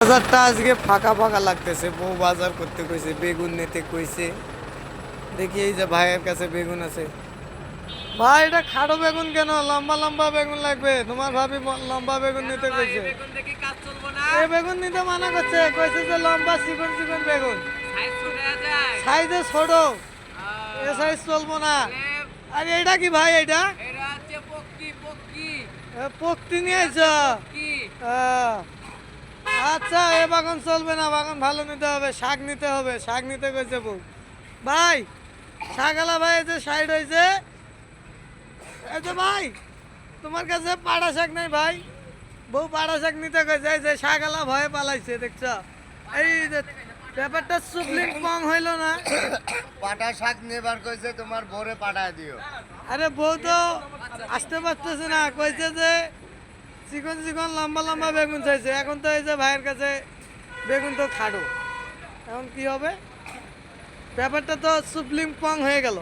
বাজারটা আজকে ফাঁকা ফাঁকা লাগতেছে। বউ বাজার করতে কইছে, বেগুন নিতে কইছে। দেখি এই যে ভাইয়ের কাছে বেগুন আছে। ভাই এটা খাটো বেগুন কেন? লম্বা লম্বা বেগুন লাগবে। তোমার ভাবি লম্বা বেগুন নিতে কইছে। এই বেগুন নিতে মানা করছে, কইছে যে লম্বা চিকন চিকন বেগুন সাইজে ছোট, এ সাইজ চলবো না। আর এটা কি ভাই? এটা পক্তি নিয়ে আইছ? আচ্ছা, এ বাগান চলবে না, বাগান ভালো নিতে হবে, শাক নিতে হবে, শাক নিতে কইছে বউ। ভাই শাকালা ভাই এই যে সাইড হয়েছে, এই যে ভাই তোমার কাছে পাড়া শাক নাই ভাই? বউ পাড়া শাক নিতে কইছে, এই যে শাকালা ভয়ে পালাইছে, দেখছ? এই যে ব্যাপারটা সুপ্রিম কম হইলো না? পাটা শাক নেবার কইছে, তোমার ভোরে পাঠায় দিও। আরে বউ তো আসতে পারতেছে না, কইছে যে চিকন চিকন লম্বা লম্বা বেগুন চাইছে। এখন তো এই যে ভাইয়ের কাছে বেগুন তো খাটো, এখন কি হবে? ব্যাপারটা তো সুপ্রিম কম হয়ে গেল।